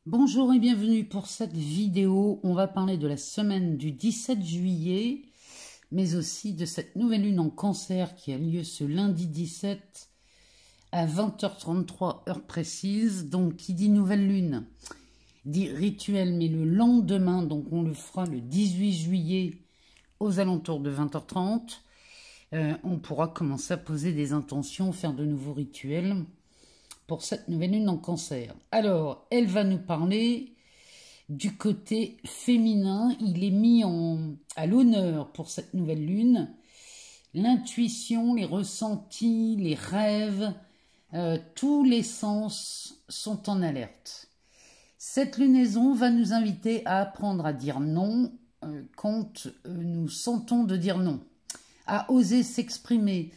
Bonjour et bienvenue pour cette vidéo. On va parler de la semaine du 17 juillet, mais aussi de cette nouvelle lune en Cancer qui a lieu ce lundi 17 à 20h33 heure précise. Donc qui dit nouvelle lune dit rituel, mais le lendemain, donc on le fera le 18 juillet aux alentours de 20h30. On pourra commencer à poser des intentions, faire de nouveaux rituels pour cette nouvelle lune en Cancer. Alors, elle va nous parler du côté féminin. Il est mis à l'honneur pour cette nouvelle lune. L'intuition, les ressentis, les rêves, tous les sens sont en alerte. Cette lunaison va nous inviter à apprendre à dire non quand nous sentons de dire non, à oser s'exprimer.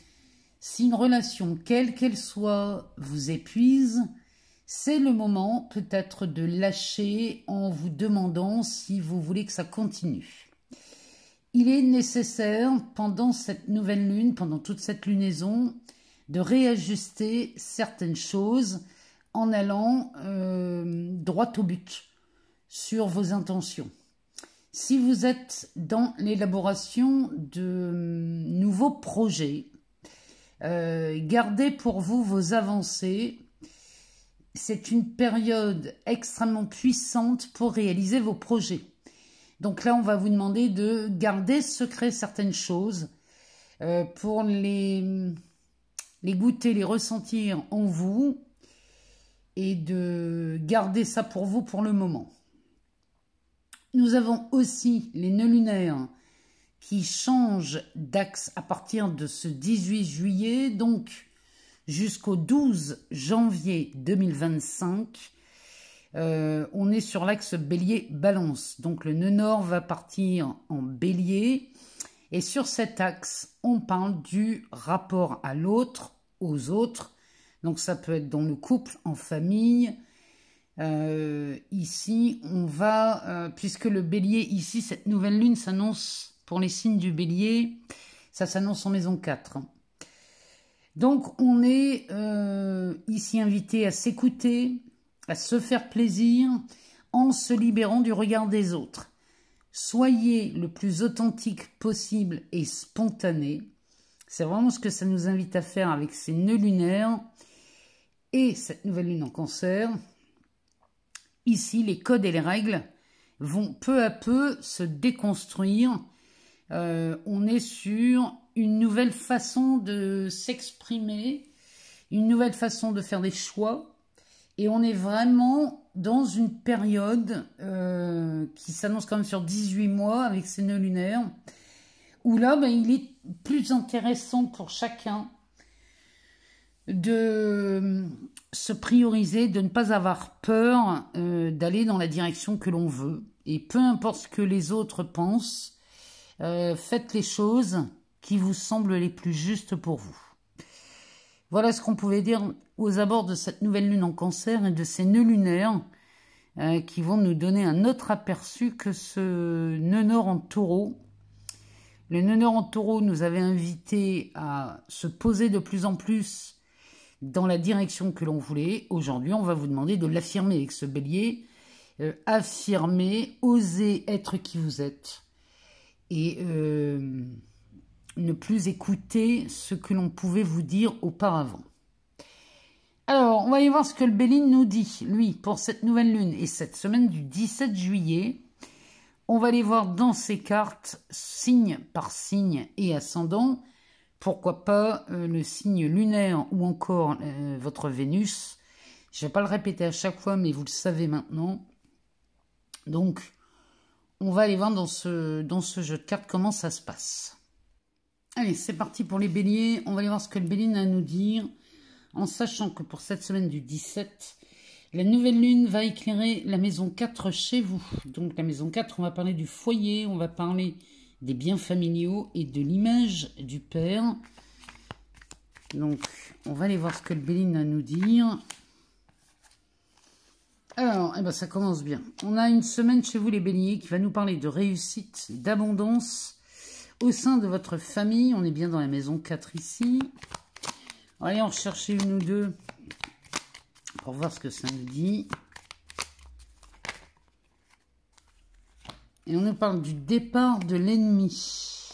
Si une relation, quelle qu'elle soit, vous épuise, c'est le moment peut-être de lâcher en vous demandant si vous voulez que ça continue. Il est nécessaire pendant cette nouvelle lune, pendant toute cette lunaison, de réajuster certaines choses en allant droit au but sur vos intentions. Si vous êtes dans l'élaboration de nouveaux projets, gardez pour vous vos avancées. C'est une période extrêmement puissante pour réaliser vos projets. Donc là, on va vous demander de garder secret certaines choses pour les goûter, les ressentir en vous et de garder ça pour vous pour le moment. Nous avons aussi les nœuds lunaires qui change d'axe à partir de ce 18 juillet, donc jusqu'au 12 janvier 2025. On est sur l'axe bélier-balance. Donc le nœud nord va partir en bélier. Et sur cet axe, on parle du rapport à l'autre, aux autres. Donc ça peut être dans le couple, en famille. Ici, on va, puisque le bélier, ici, cette nouvelle lune s'annonce... Pour les signes du bélier, ça s'annonce en maison 4. Donc, on est ici invité à s'écouter, à se faire plaisir, en se libérant du regard des autres. Soyez le plus authentique possible et spontané. C'est vraiment ce que ça nous invite à faire avec ces nœuds lunaires et cette nouvelle lune en Cancer. Ici, les codes et les règles vont peu à peu se déconstruire. On est sur une nouvelle façon de s'exprimer, une nouvelle façon de faire des choix, et on est vraiment dans une période qui s'annonce quand même sur 18 mois avec ces nœuds lunaires, où là, il est plus intéressant pour chacun de se prioriser, de ne pas avoir peur d'aller dans la direction que l'on veut, et peu importe ce que les autres pensent, faites les choses qui vous semblent les plus justes pour vous. Voilà ce qu'on pouvait dire aux abords de cette nouvelle lune en Cancer et de ces nœuds lunaires qui vont nous donner un autre aperçu que ce nœud nord en Taureau. Le nœud nord en Taureau nous avait invité à se poser de plus en plus dans la direction que l'on voulait. Aujourd'hui, on va vous demander de l'affirmer avec ce bélier. Affirmer, oser être qui vous êtes. Et ne plus écouter ce que l'on pouvait vous dire auparavant. Alors, on va aller voir ce que le Béline nous dit, lui, pour cette nouvelle lune et cette semaine du 17 juillet. On va aller voir dans ces cartes, signe par signe et ascendant, pourquoi pas le signe lunaire ou encore votre Vénus. Je ne vais pas le répéter à chaque fois, mais vous le savez maintenant. Donc, on va aller voir dans ce jeu de cartes comment ça se passe. Allez, c'est parti pour les béliers. On va aller voir ce que le Béline a à nous dire. En sachant que pour cette semaine du 17, la nouvelle lune va éclairer la maison 4 chez vous. Donc la maison 4, on va parler du foyer, on va parler des biens familiaux et de l'image du père. Donc, on va aller voir ce que le Béline a à nous dire. Alors, ça commence bien. On a une semaine chez vous les béliers qui va nous parler de réussite, d'abondance au sein de votre famille. On est bien dans la maison 4 ici. Allez, on recherche une ou deux pour voir ce que ça nous dit. Et on nous parle du départ de l'ennemi.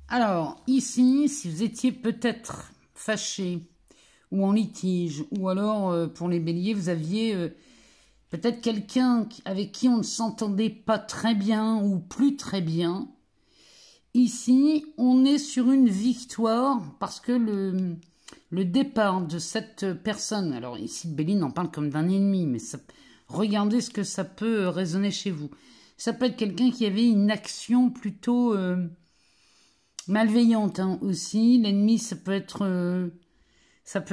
Alors, ici, si vous étiez peut-être fâché ou en litige, ou alors, pour les béliers, vous aviez peut-être quelqu'un avec qui on ne s'entendait pas très bien ou plus très bien. Ici, on est sur une victoire parce que le départ de cette personne, alors ici, Béline en parle comme d'un ennemi, mais ça, regardez ce que ça peut résonner chez vous. Ça peut être quelqu'un qui avait une action plutôt malveillante hein, aussi. L'ennemi, ça peut être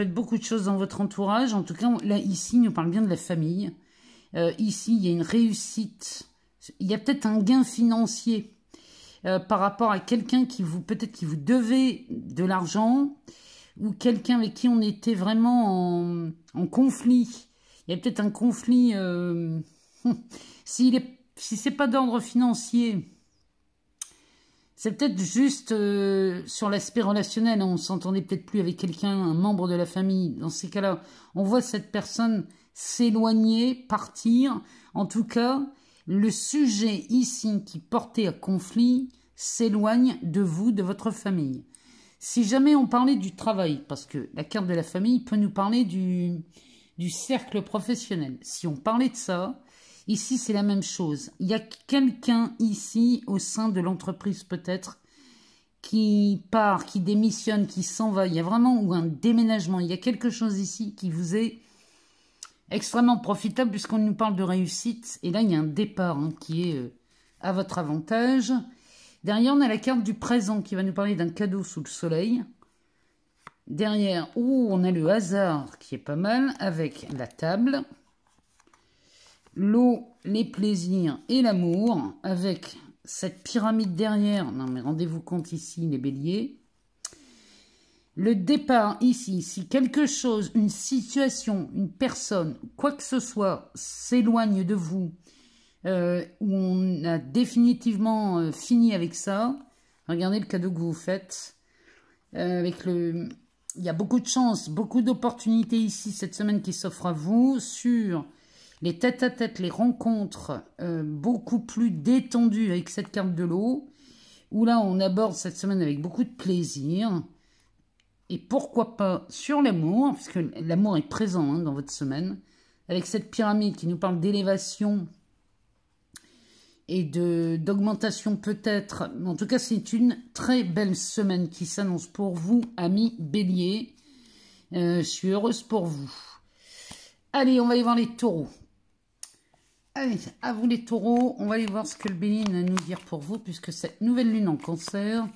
beaucoup de choses dans votre entourage. En tout cas, là, ici, il nous parle bien de la famille. Ici, il y a une réussite. Il y a peut-être un gain financier par rapport à quelqu'un qui vous, peut-être qui vous devait de l'argent ou quelqu'un avec qui on était vraiment en conflit. Il y a peut-être un conflit. Si c'est pas d'ordre financier, c'est peut-être juste sur l'aspect relationnel. On s'entendait peut-être plus avec quelqu'un, un membre de la famille. Dans ces cas-là, on voit cette personne s'éloigner, partir. En tout cas, le sujet ici qui portait à conflit s'éloigne de vous, de votre famille. Si jamais on parlait du travail, parce que la carte de la famille peut nous parler du cercle professionnel. Si on parlait de ça, ici c'est la même chose. Il y a quelqu'un ici au sein de l'entreprise peut-être qui part, qui démissionne, qui s'en va. Il y a vraiment ou un déménagement. Il y a quelque chose ici qui vous est extrêmement profitable puisqu'on nous parle de réussite. Et là, il y a un départ hein, qui est à votre avantage. Derrière, on a la carte du présent qui va nous parler d'un cadeau sous le soleil. Derrière, on a le hasard qui est pas mal avec la table. L'eau, les plaisirs et l'amour avec cette pyramide derrière. Non mais rendez-vous compte ici les béliers. Le départ ici, si quelque chose, une situation, une personne, quoi que ce soit s'éloigne de vous, où on a définitivement fini avec ça, regardez le cadeau que vous faites. Il y a beaucoup de chance, beaucoup d'opportunités ici cette semaine qui s'offrent à vous sur les tête-à-tête, les rencontres beaucoup plus détendues avec cette carte de l'eau, où là on aborde cette semaine avec beaucoup de plaisir. Et pourquoi pas sur l'amour, puisque l'amour est présent hein, dans votre semaine, avec cette pyramide qui nous parle d'élévation et d'augmentation peut-être. En tout cas, c'est une très belle semaine qui s'annonce pour vous, amis béliers. Je suis heureuse pour vous. Allez, on va aller voir les taureaux. Allez, à vous les taureaux. On va aller voir ce que le Béline a à nous dire pour vous, puisque cette nouvelle lune en cancer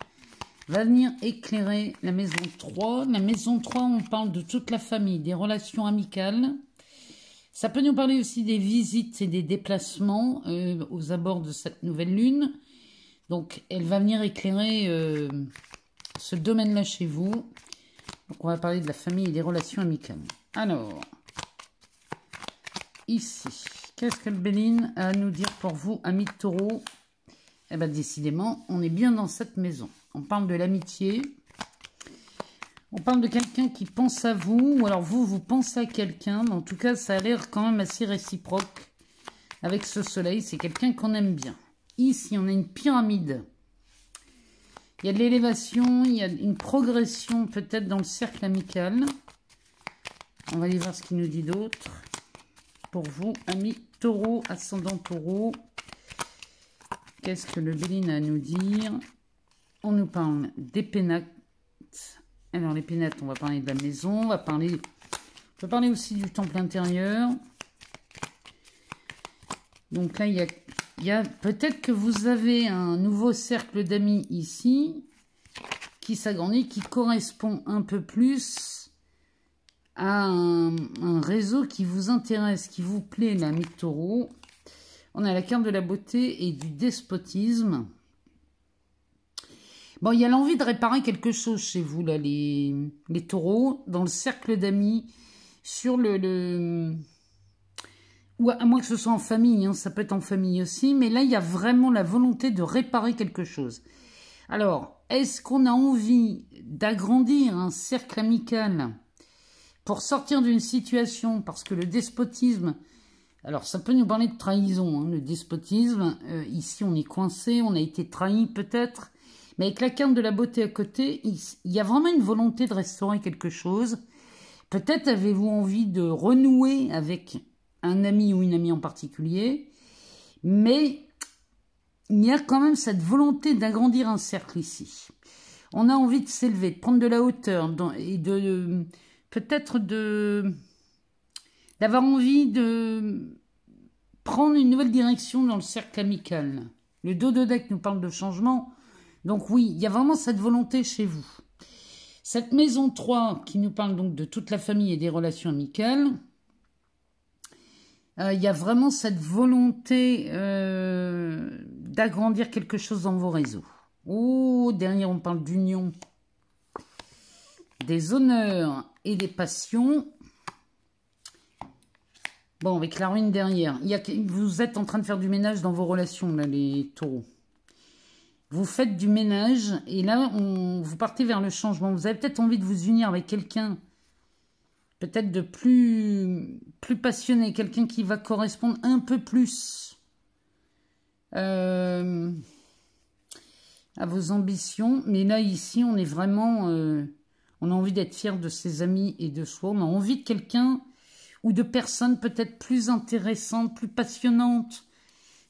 va venir éclairer la maison 3. La maison 3, on parle de toute la famille, des relations amicales. Ça peut nous parler aussi des visites et des déplacements aux abords de cette nouvelle lune. Donc, elle va venir éclairer ce domaine-là chez vous. Donc, on va parler de la famille et des relations amicales. Alors, ici, qu'est-ce que le Béline a à nous dire pour vous, amis de taureau? Eh bien, décidément, on est bien dans cette maison. On parle de l'amitié. On parle de quelqu'un qui pense à vous, ou alors vous pensez à quelqu'un. En tout cas, ça a l'air quand même assez réciproque avec ce soleil. C'est quelqu'un qu'on aime bien. Ici, on a une pyramide. Il y a de l'élévation, il y a une progression peut-être dans le cercle amical. On va aller voir ce qu'il nous dit d'autre. Pour vous, amis taureau, ascendant taureau. Qu'est-ce que le Béline a à nous dire? On nous parle des pénates. Alors, les pénates, on va parler de la maison. On peut parler aussi du temple intérieur. Donc là, il y a peut-être que vous avez un nouveau cercle d'amis ici qui s'agrandit, qui correspond un peu plus à un réseau qui vous intéresse, qui vous plaît, l'ami taureau. On a la carte de la beauté et du despotisme. Bon, il y a l'envie de réparer quelque chose chez vous, là, les taureaux, dans le cercle d'amis, sur ou à moins que ce soit en famille, hein, ça peut être en famille aussi, mais là, il y a vraiment la volonté de réparer quelque chose. Alors, est-ce qu'on a envie d'agrandir un cercle amical pour sortir d'une situation, parce que le despotisme Alors, ça peut nous parler de trahison, hein, le despotisme. Ici, on est coincé, on a été trahi peut-être. Mais avec la carte de la beauté à côté, il y a vraiment une volonté de restaurer quelque chose. Peut-être avez-vous envie de renouer avec un ami ou une amie en particulier. Mais il y a quand même cette volonté d'agrandir un cercle ici. On a envie de s'élever, de prendre de la hauteur et de peut-être d'avoir envie de prendre une nouvelle direction dans le cercle amical. Le dos de deck nous parle de changement. Donc oui, il y a vraiment cette volonté chez vous. Cette maison 3 qui nous parle donc de toute la famille et des relations amicales. Il y a vraiment cette volonté d'agrandir quelque chose dans vos réseaux. Oh, derrière on parle d'union, des honneurs et des passions. Bon, avec la ruine derrière, vous êtes en train de faire du ménage dans vos relations, là, les taureaux. Vous faites du ménage et là, vous partez vers le changement. Vous avez peut-être envie de vous unir avec quelqu'un, peut-être de plus passionné, quelqu'un qui va correspondre un peu plus à vos ambitions. Mais là, ici, on est vraiment... on a envie d'être fier de ses amis et de soi. On a envie de quelqu'un ou de personnes peut-être plus intéressantes, plus passionnantes.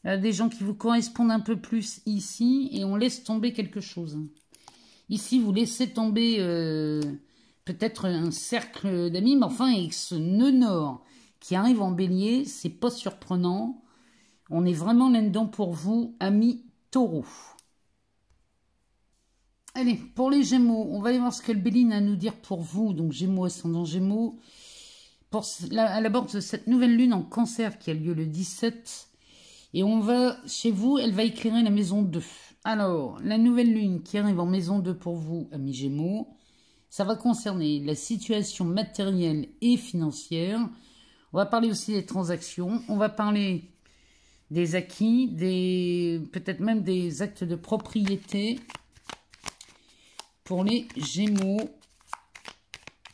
Des gens qui vous correspondent un peu plus ici. Et on laisse tomber quelque chose. Ici, vous laissez tomber peut-être un cercle d'amis. Mais enfin, avec ce nœud nord qui arrive en bélier, c'est pas surprenant. On est vraiment là-dedans pour vous, amis taureaux. Allez, pour les Gémeaux, on va aller voir ce que le Béline a à nous dire pour vous. Donc Gémeaux, ascendant Gémeaux. À l'abord de cette nouvelle lune en Cancer qui a lieu le 17. Et on va, chez vous, elle va éclairer la maison 2. Alors, la nouvelle lune qui arrive en maison 2 pour vous, amis Gémeaux, ça va concerner la situation matérielle et financière. On va parler aussi des transactions. On va parler des acquis, peut-être même des actes de propriété. Pour les Gémeaux,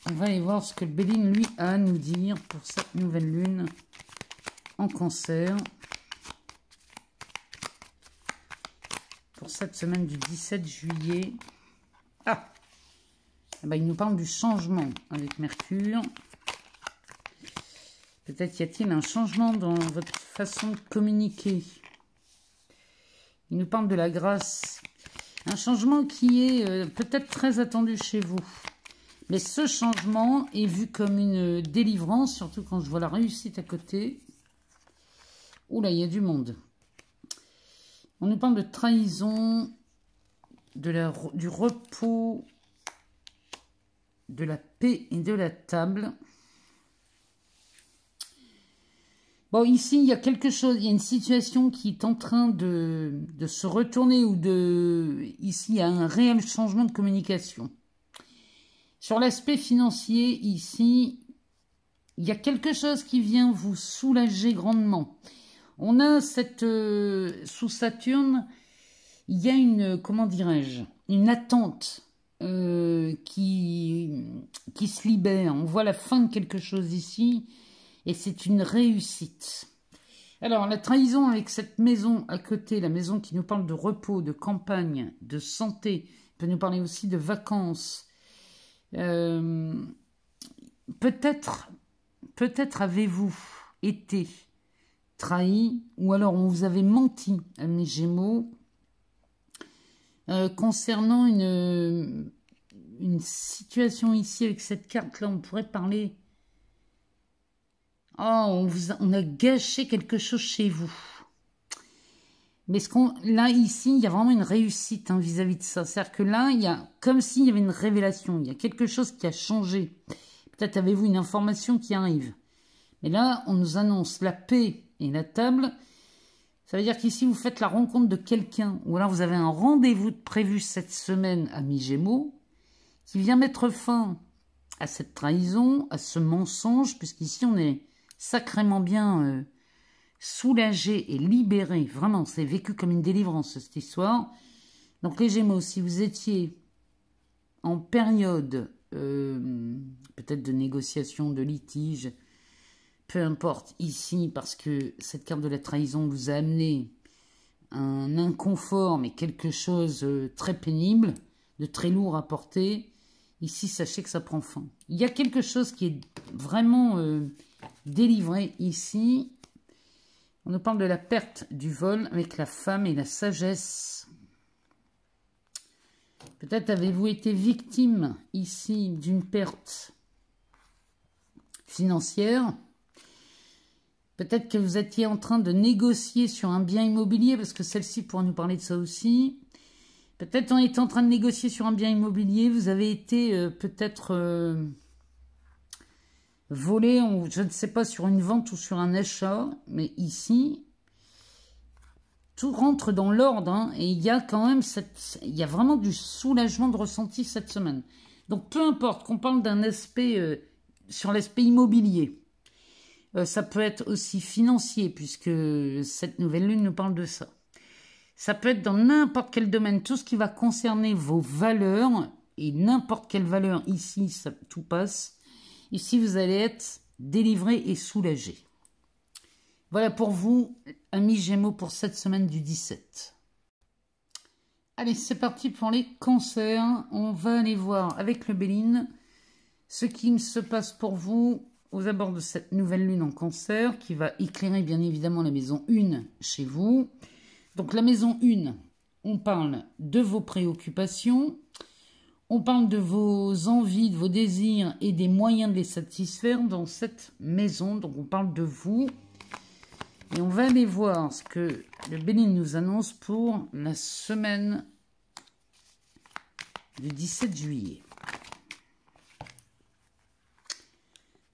on va aller voir ce que le Béline, lui, a à nous dire pour cette nouvelle lune en Cancer. Pour cette semaine du 17 juillet. Ah, eh ben, il nous parle du changement avec Mercure. Peut-être y a-t-il un changement dans votre façon de communiquer. Il nous parle de la grâce. Un changement qui est peut-être très attendu chez vous. Mais ce changement est vu comme une délivrance, surtout quand je vois la réussite à côté. Oula, il y a du monde. On nous parle de trahison, du repos, de la paix et de la table. Bon, ici, il y a quelque chose, il y a une situation qui est en train de se retourner ici, il y a un réel changement de communication. Sur l'aspect financier, ici, il y a quelque chose qui vient vous soulager grandement. On a sous Saturne, il y a une, comment dirais-je, une attente qui se libère. On voit la fin de quelque chose ici et c'est une réussite. Alors, la trahison avec cette maison à côté, la maison qui nous parle de repos, de campagne, de santé, peut nous parler aussi de vacances. Peut-être avez-vous été trahi, ou alors on vous avait menti, mes Gémeaux, concernant une situation ici avec cette carte-là. On pourrait parler... Oh, on a gâché quelque chose chez vous. Mais là, ici, il y a vraiment une réussite vis-à-vis de ça. C'est-à-dire que là, il y a comme s'il y avait une révélation. Il y a quelque chose qui a changé. Peut-être avez-vous une information qui arrive. Mais là, on nous annonce la paix et la table. Ça veut dire qu'ici, vous faites la rencontre de quelqu'un. Ou alors, vous avez un rendez-vous prévu cette semaine à mi-Gémeaux qui vient mettre fin à cette trahison, à ce mensonge, puisqu'ici, on est sacrément bien... soulagé et libéré, vraiment, c'est vécu comme une délivrance cette histoire. Donc les Gémeaux, si vous étiez en période peut-être de négociation, de litige, peu importe ici, parce que cette carte de la trahison vous a amené un inconfort, mais quelque chose de très pénible, de très lourd à porter. Ici, sachez que ça prend fin. Il y a quelque chose qui est vraiment délivré ici. On nous parle de la perte du vol avec la femme et la sagesse. Peut-être avez-vous été victime ici d'une perte financière. Peut-être que vous étiez en train de négocier sur un bien immobilier, parce que celle-ci pourra nous parler de ça aussi. Peut-être en étant en train de négocier sur un bien immobilier, vous avez été peut-être volé, je ne sais pas, sur une vente ou sur un achat. Mais ici, tout rentre dans l'ordre. Hein, et il y a quand même il y a vraiment du soulagement de ressenti cette semaine. Donc peu importe qu'on parle d'un aspect sur l'aspect immobilier. Ça peut être aussi financier, puisque cette nouvelle lune nous parle de ça. Ça peut être dans n'importe quel domaine, tout ce qui va concerner vos valeurs, et n'importe quelle valeur ici, ça, tout passe. Ici, vous allez être délivré et soulagé. Voilà pour vous, amis Gémeaux, pour cette semaine du 17. Allez, c'est parti pour les cancers. On va aller voir avec le Béline ce qui se passe pour vous aux abords de cette nouvelle lune en cancer qui va éclairer bien évidemment la maison 1 chez vous. Donc la maison 1, on parle de vos préoccupations, on parle de vos envies, de vos désirs et des moyens de les satisfaire dans cette maison. Donc on parle de vous. Et on va aller voir ce que le Béline nous annonce pour la semaine du 17 juillet.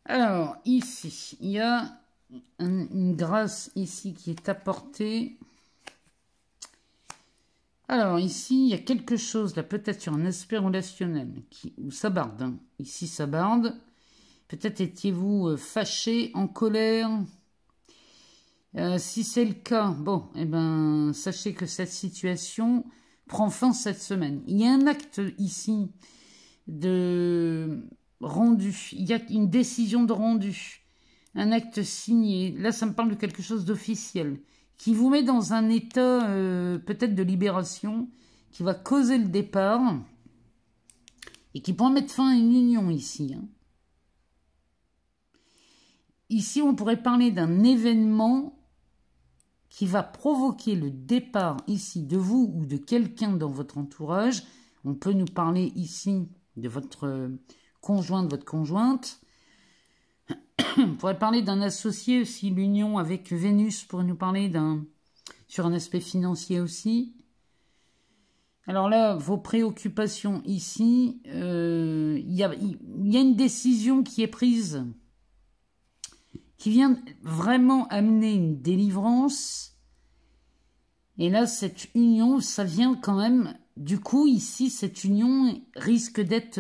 Alors, ici, il y a une grâce ici qui est apportée. Alors, ici, il y a quelque chose, là, peut-être sur un aspect relationnel, où ça barde. Hein. Ici, ça barde. Peut-être étiez-vous fâché, en colère. Si c'est le cas, bon, eh ben, sachez que cette situation prend fin cette semaine. Il y a un acte ici de rendu, il y a une décision de rendu, un acte signé. Là, ça me parle de quelque chose d'officiel qui vous met dans un état peut-être de libération, qui va causer le départ et qui pourra mettre fin à une union ici. Hein. Ici, on pourrait parler d'un événement qui va provoquer le départ ici de vous ou de quelqu'un dans votre entourage. On peut nous parler ici de votre conjoint, de votre conjointe. On pourrait parler d'un associé aussi, l'union avec Vénus pourrait nous parler sur un aspect financier aussi. Alors là, vos préoccupations ici, il y a une décision qui est prise, qui vient vraiment amener une délivrance. Et là, cette union, ça vient quand même... Du coup, ici, cette union risque d'être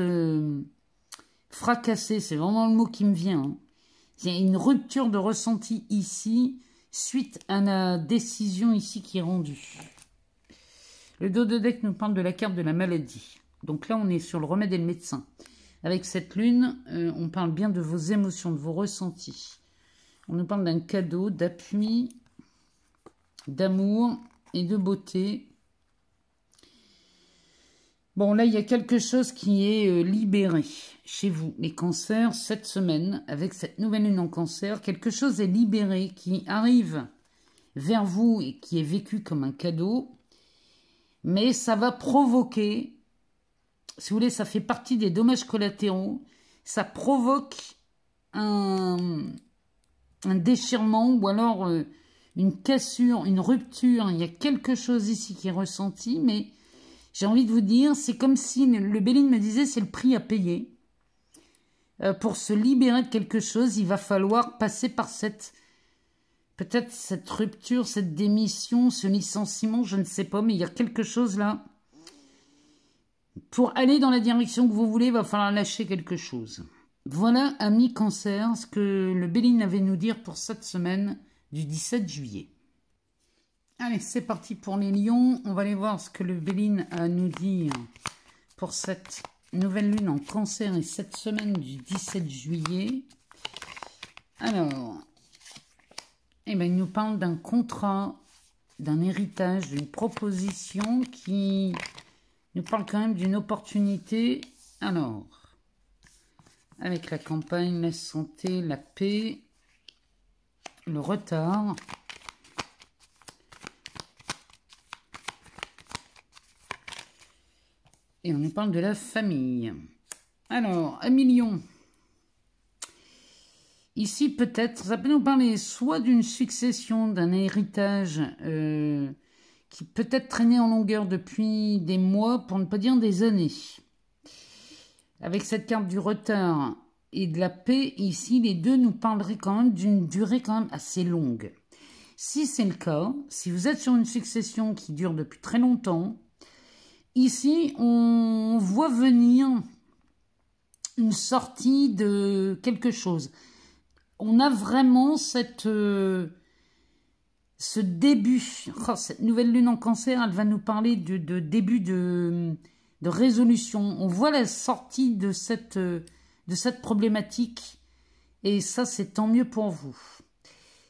fracassée. C'est vraiment le mot qui me vient. Hein. Il y a une rupture de ressenti ici, suite à la décision ici qui est rendue. Le dos de deck nous parle de la carte de la maladie. Donc là, on est sur le remède et le médecin. Avec cette lune, on parle bien de vos émotions, de vos ressentis. On nous parle d'un cadeau, d'appui, d'amour et de beauté. Bon, là, il y a quelque chose qui est libéré chez vous, les cancers, cette semaine, avec cette nouvelle lune en cancer. Quelque chose est libéré, qui arrive vers vous et qui est vécu comme un cadeau. Mais ça va provoquer, si vous voulez, ça fait partie des dommages collatéraux. Ça provoque un déchirement ou alors une cassure, une rupture. Il y a quelque chose ici qui est ressenti, mais... J'ai envie de vous dire, c'est comme si le Béline me disait, c'est le prix à payer. Pour se libérer de quelque chose, il va falloir passer par peut-être cette rupture, cette démission, ce licenciement, je ne sais pas, mais il y a quelque chose là. Pour aller dans la direction que vous voulez, il va falloir lâcher quelque chose. Voilà, amis Cancer, ce que le Béline avait à nous dire pour cette semaine du 17 juillet. Allez, c'est parti pour les lions. On va aller voir ce que le Béline a à nous dire pour cette nouvelle lune en cancer et cette semaine du 17 juillet. Alors, Eh bien, il nous parle d'un contrat, d'un héritage, d'une proposition qui nous parle quand même d'une opportunité. Alors, avec la campagne, la santé, la paix, le retard. Et on nous parle de la famille. Alors, 1 million. Ici, peut-être, ça peut nous parler soit d'une succession, d'un héritage qui peut être traîné en longueur depuis des mois, pour ne pas dire des années. Avec cette carte du retard et de la paix, ici, les deux nous parleraient quand même d'une durée quand même assez longue. Si c'est le cas, si vous êtes sur une succession qui dure depuis très longtemps, ici, on voit venir une sortie de quelque chose. On a vraiment ce début, cette nouvelle lune en cancer, elle va nous parler de début de résolution. On voit la sortie de cette problématique et ça, c'est tant mieux pour vous.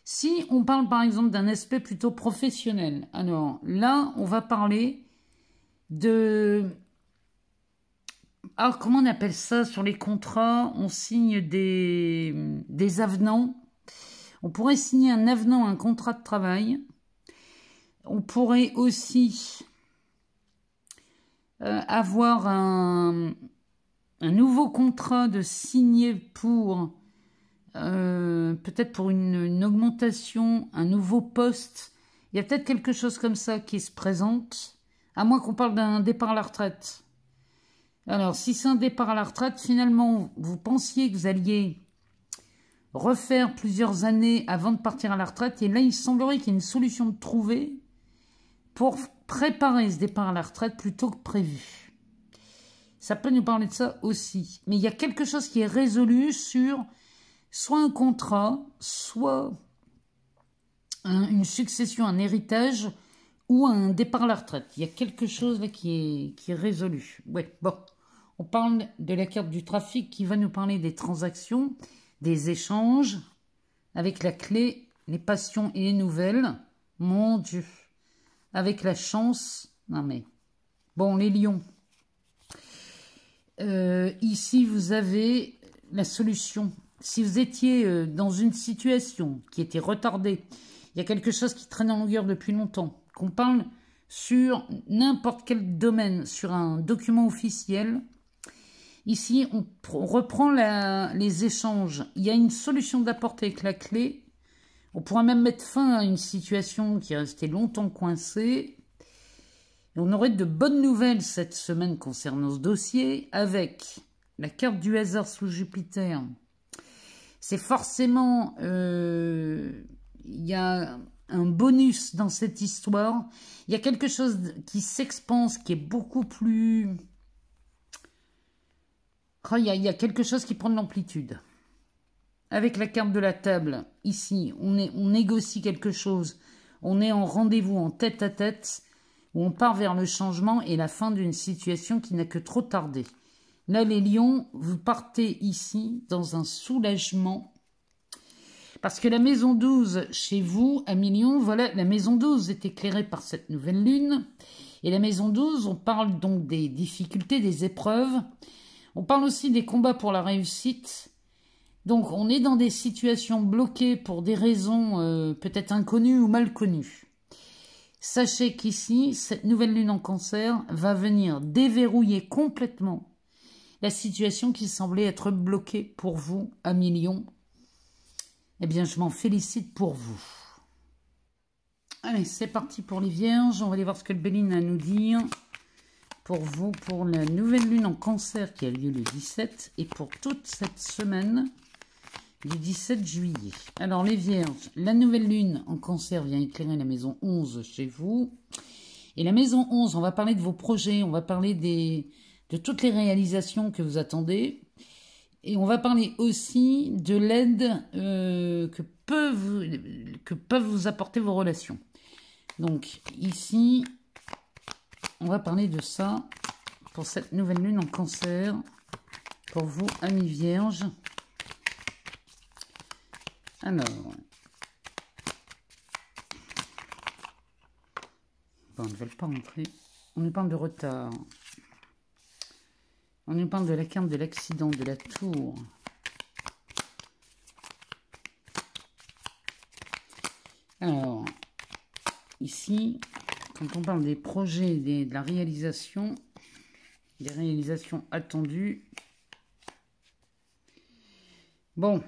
Si on parle par exemple d'un aspect plutôt professionnel, alors là, on va parler de... Alors, comment on appelle ça sur les contrats? On signe des avenants. On pourrait signer un avenant à un contrat de travail. On pourrait aussi avoir un nouveau contrat de signer pour peut-être pour une augmentation, un nouveau poste. Il y a peut-être quelque chose comme ça qui se présente, à moins qu'on parle d'un départ à la retraite. Alors, si c'est un départ à la retraite, finalement, vous pensiez que vous alliez refaire plusieurs années avant de partir à la retraite. Et là, il semblerait qu'il y ait une solution de trouver pour préparer ce départ à la retraite plutôt que prévu. Ça peut nous parler de ça aussi. Mais il y a quelque chose qui est résolu sur soit un contrat, soit une succession, un héritage ou un départ à la retraite. Il y a quelque chose là qui est résolu. Ouais, bon. On parle de la carte du trafic qui va nous parler des transactions, des échanges, avec la clé, les passions et les nouvelles. Mon Dieu. Avec la chance. Non mais. Bon, les lions. Ici, vous avez la solution. Si vous étiez dans une situation qui était retardée, il y a quelque chose qui traîne en longueur depuis longtemps, qu'on parle sur n'importe quel domaine, sur un document officiel. Ici, on reprend les échanges. Il y a une solution d'apporter avec la clé. On pourra même mettre fin à une situation qui est restée longtemps coincée. Et on aurait de bonnes nouvelles cette semaine concernant ce dossier avec la carte du hasard sous Jupiter. C'est forcément... il y a un bonus dans cette histoire. Il y a quelque chose qui s'expanse, qui est beaucoup plus... Il y a quelque chose qui prend de l'amplitude. Avec la carte de la table, ici, on négocie quelque chose. On est en rendez-vous, en tête-à-tête, où on part vers le changement et la fin d'une situation qui n'a que trop tardé. Là, les lions, vous partez ici dans un soulagement. Parce que la maison 12, chez vous, à Million, voilà, la maison 12 est éclairée par cette nouvelle lune. Et la maison 12, on parle donc des difficultés, des épreuves. On parle aussi des combats pour la réussite. Donc, on est dans des situations bloquées pour des raisons peut-être inconnues ou mal connues. Sachez qu'ici, cette nouvelle lune en cancer va venir déverrouiller complètement la situation qui semblait être bloquée pour vous à Million. Eh bien, je m'en félicite pour vous. Allez, c'est parti pour les vierges. On va aller voir ce que le Béline a à nous dire. Pour vous, pour la nouvelle lune en cancer qui a lieu le 17 et pour toute cette semaine du 17 juillet. Alors les vierges, la nouvelle lune en cancer vient éclairer la maison 11 chez vous. Et la maison 11, on va parler de vos projets, on va parler de toutes les réalisations que vous attendez. Et on va parler aussi de l'aide que peuvent vous apporter vos relations. Donc ici... on va parler de ça pour cette nouvelle lune en cancer. Pour vous, amis vierges. Alors, Bon, ils ne veulent pas rentrer. On nous parle de retard. On nous parle de la carte de l'accident, de la tour. Alors, ici, quand on parle des projets, de la réalisation, des réalisations attendues, bon,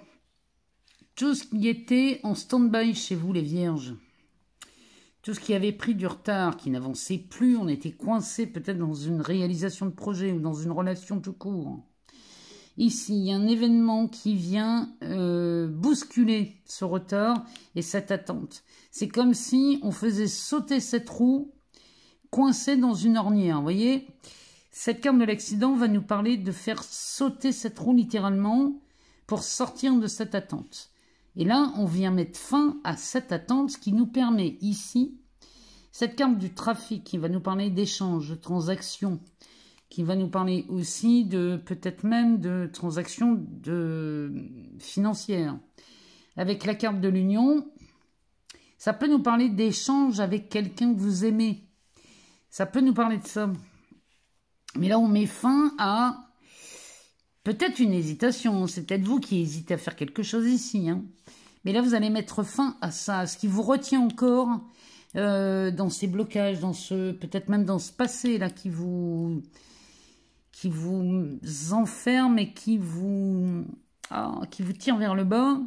tout ce qui était en stand-by chez vous, les vierges, tout ce qui avait pris du retard, qui n'avançait plus, on était coincé peut-être dans une réalisation de projet ou dans une relation tout court. Ici, il y a un événement qui vient bousculer ce retard et cette attente. C'est comme si on faisait sauter cette roue coincée dans une ornière. Vous voyez, cette carte de l'accident va nous parler de faire sauter cette roue littéralement pour sortir de cette attente. Et là, on vient mettre fin à cette attente, ce qui nous permet ici, cette carte du trafic qui va nous parler d'échanges, de transactions, qui va nous parler aussi de peut-être même de transactions financières. Avec la carte de l'union, ça peut nous parler d'échanges avec quelqu'un que vous aimez. Ça peut nous parler de ça. Mais là, on met fin à peut-être une hésitation. C'est peut-être vous qui hésitez à faire quelque chose ici. Hein. Mais là, vous allez mettre fin à ça. Ce qui vous retient encore dans ces blocages, dans ce peut-être même dans ce passé là qui vous enferme et qui vous tire vers le bas.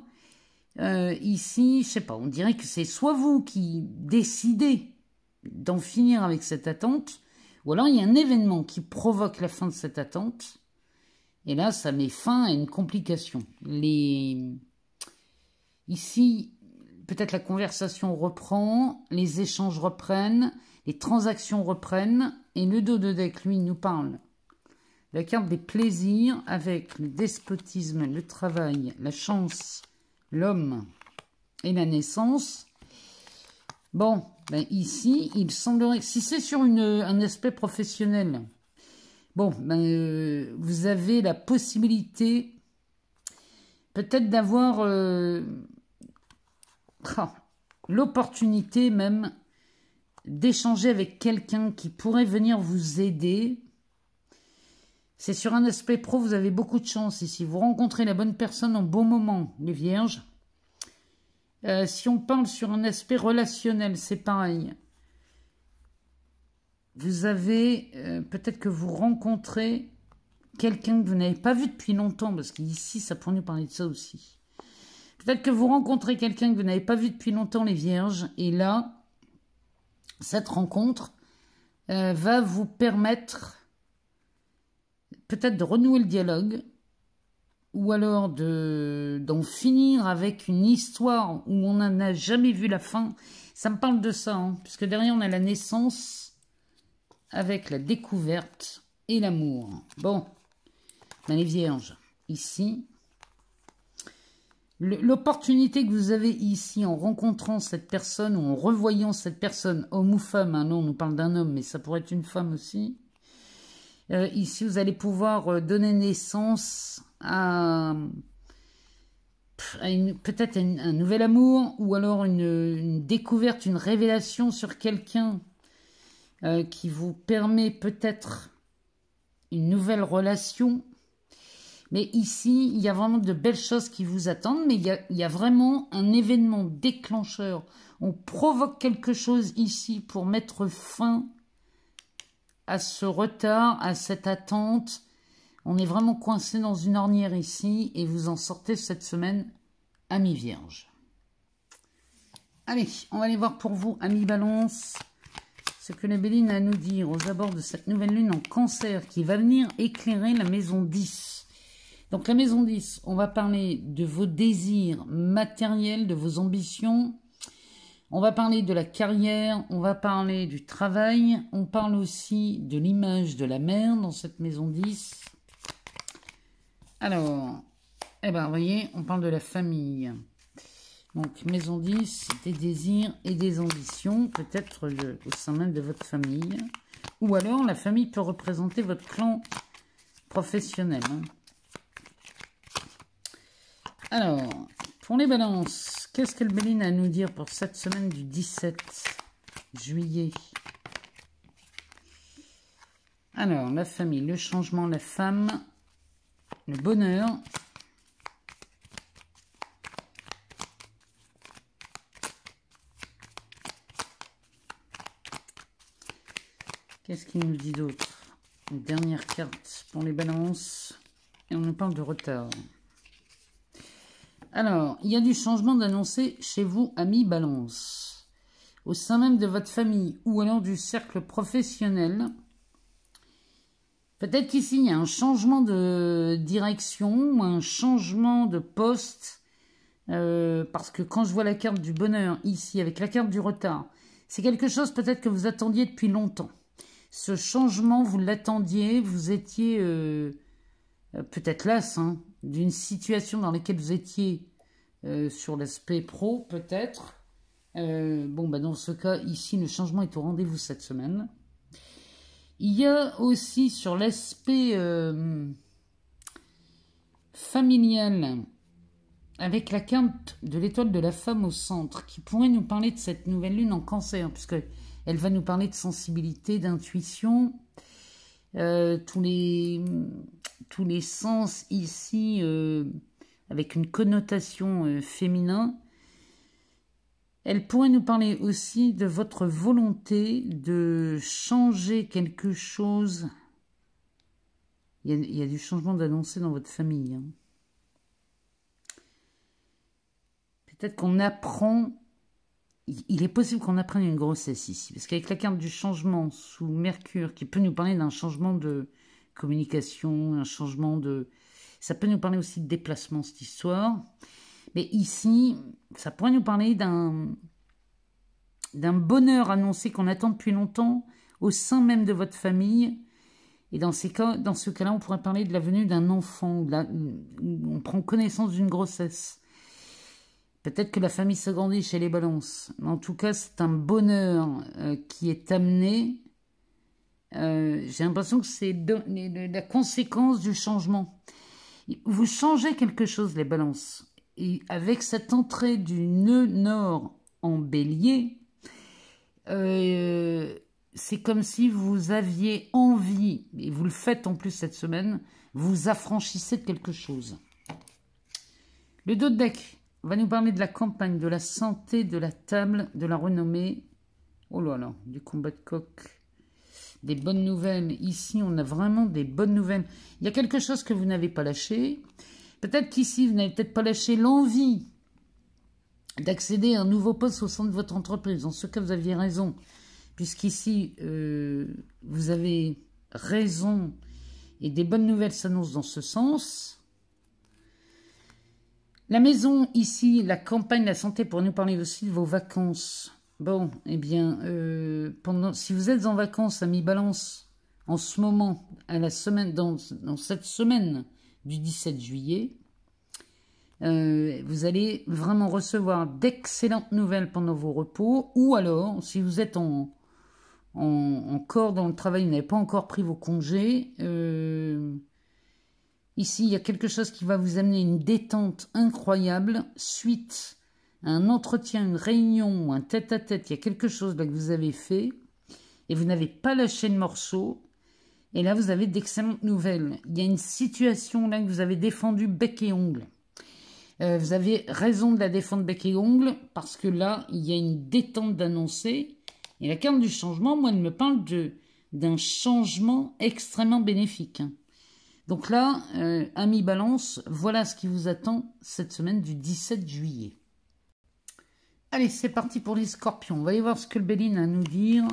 Ici, je sais pas, on dirait que c'est soit vous qui décidez d'en finir avec cette attente, ou alors il y a un événement qui provoque la fin de cette attente, et là, ça met fin à une complication. Ici, peut-être la conversation reprend, les échanges reprennent, les transactions reprennent, et le dos de deck, lui, nous parle la carte des plaisirs avec le despotisme, le travail, la chance, l'homme et la naissance. Bon, ben ici, il semblerait que si c'est sur un aspect professionnel, bon, ben, vous avez la possibilité peut-être d'avoir l'opportunité même d'échanger avec quelqu'un qui pourrait venir vous aider. C'est sur un aspect pro, vous avez beaucoup de chance ici. Vous rencontrez la bonne personne en bon moment, les vierges. Si on parle sur un aspect relationnel, c'est pareil. Vous avez, peut-être que vous rencontrez quelqu'un que vous n'avez pas vu depuis longtemps, parce qu'ici, ça pourrait nous parler de ça aussi. Peut-être que vous rencontrez quelqu'un que vous n'avez pas vu depuis longtemps, les vierges, et là, cette rencontre va vous permettre peut-être de renouer le dialogue, ou alors d'en finir avec une histoire où on n'en a jamais vu la fin. Ça me parle de ça, hein, puisque derrière on a la naissance avec la découverte et l'amour. Bon, ben les vierges, ici, l'opportunité que vous avez ici en rencontrant cette personne ou en revoyant cette personne, homme ou femme, hein, non, on nous parle d'un homme, mais ça pourrait être une femme aussi. Ici, vous allez pouvoir donner naissance à peut-être un nouvel amour ou alors une découverte, une révélation sur quelqu'un qui vous permet peut-être une nouvelle relation. Mais ici, il y a vraiment de belles choses qui vous attendent, mais il y a vraiment un événement déclencheur. On provoque quelque chose ici pour mettre fin à ce retard, à cette attente. On est vraiment coincé dans une ornière ici et vous en sortez cette semaine, amis vierges. Allez, on va aller voir pour vous, amis balance, ce que la Béline a à nous dire aux abords de cette nouvelle lune en cancer qui va venir éclairer la maison 10. Donc la maison 10, on va parler de vos désirs matériels, de vos ambitions. On va parler de la carrière, on va parler du travail, on parle aussi de l'image de la mère dans cette maison 10. Alors, eh ben, vous voyez, on parle de la famille. Donc, maison 10, des désirs et des ambitions, peut-être au sein même de votre famille. Ou alors, la famille peut représenter votre clan professionnel. Hein. Alors, pour les balances, qu'est-ce que le Béline a à nous dire pour cette semaine du 17 juillet Alors, la famille, le changement, la femme, le bonheur. Qu'est-ce qu'il nous dit d'autre? Une dernière carte pour les balances. Et on nous parle de retard. Alors, il y a du changement d'annoncer chez vous, amis balance. Au sein même de votre famille ou alors du cercle professionnel. Peut-être qu'ici, il y a un changement de direction ou un changement de poste. Parce que quand je vois la carte du bonheur ici, avec la carte du retard, c'est quelque chose peut-être que vous attendiez depuis longtemps. Ce changement, vous l'attendiez, vous étiez peut-être las d'une situation dans laquelle vous étiez sur l'aspect pro, peut-être. Bon, bah dans ce cas, ici, le changement est au rendez-vous cette semaine. Il y a aussi sur l'aspect familial, avec la carte de l'étoile de la femme au centre, qui pourrait nous parler de cette nouvelle lune en cancer, puisque elle va nous parler de sensibilité, d'intuition, tous les sens ici, avec une connotation féminin. Elle pourrait nous parler aussi de votre volonté de changer quelque chose. Il y a du changement d'annoncer dans votre famille. Peut-être qu'on apprend... Il est possible qu'on apprenne une grossesse ici. Parce qu'avec la carte du changement sous Mercure, qui peut nous parler d'un changement de communication, un changement de... Ça peut nous parler aussi de déplacement, cette histoire. Mais ici, ça pourrait nous parler d'un bonheur annoncé qu'on attend depuis longtemps au sein même de votre famille. Et dans ce cas-là, on pourrait parler de la venue d'un enfant. On prend connaissance d'une grossesse. Peut-être que la famille s'agrandit chez les balances. Mais en tout cas, c'est un bonheur qui est amené. J'ai l'impression que c'est la conséquence du changement. Vous changez quelque chose, les balances. Et avec cette entrée du nœud nord en bélier, c'est comme si vous aviez envie, et vous le faites en plus cette semaine, vous affranchissez de quelque chose. Le dos de deck va nous parler de la campagne, de la santé, de la table, de la renommée. Oh là là, du combat de coq. Des bonnes nouvelles. Ici, on a vraiment des bonnes nouvelles. Il y a quelque chose que vous n'avez pas lâché. Peut-être qu'ici, vous n'avez peut-être pas lâché l'envie d'accéder à un nouveau poste au sein de votre entreprise. Dans ce cas, vous aviez raison. Puisqu'ici, vous avez raison et des bonnes nouvelles s'annoncent dans ce sens. La maison, ici, la campagne, la santé, pour nous parler aussi de vos vacances. Bon, eh bien, si vous êtes en vacances à mi-balance en ce moment, à la semaine, dans cette semaine du 17 juillet, vous allez vraiment recevoir d'excellentes nouvelles pendant vos repos. Ou alors, si vous êtes encore dans le travail, vous n'avez pas encore pris vos congés, ici, il y a quelque chose qui va vous amener une détente incroyable suite à un entretien, une réunion ou un tête-à-tête. Il y a quelque chose là que vous avez fait et vous n'avez pas lâché le morceau. Et là, vous avez d'excellentes nouvelles. Il y a une situation là que vous avez défendue bec et ongle. Vous avez raison de la défendre bec et ongle parce que là, il y a une détente d'annoncer. Et la carte du changement, moi, elle me parle d'un changement extrêmement bénéfique. Donc là, amis balance, voilà ce qui vous attend cette semaine du 17 juillet. Allez, c'est parti pour les scorpions. On va y voir ce que le Béline a à nous dire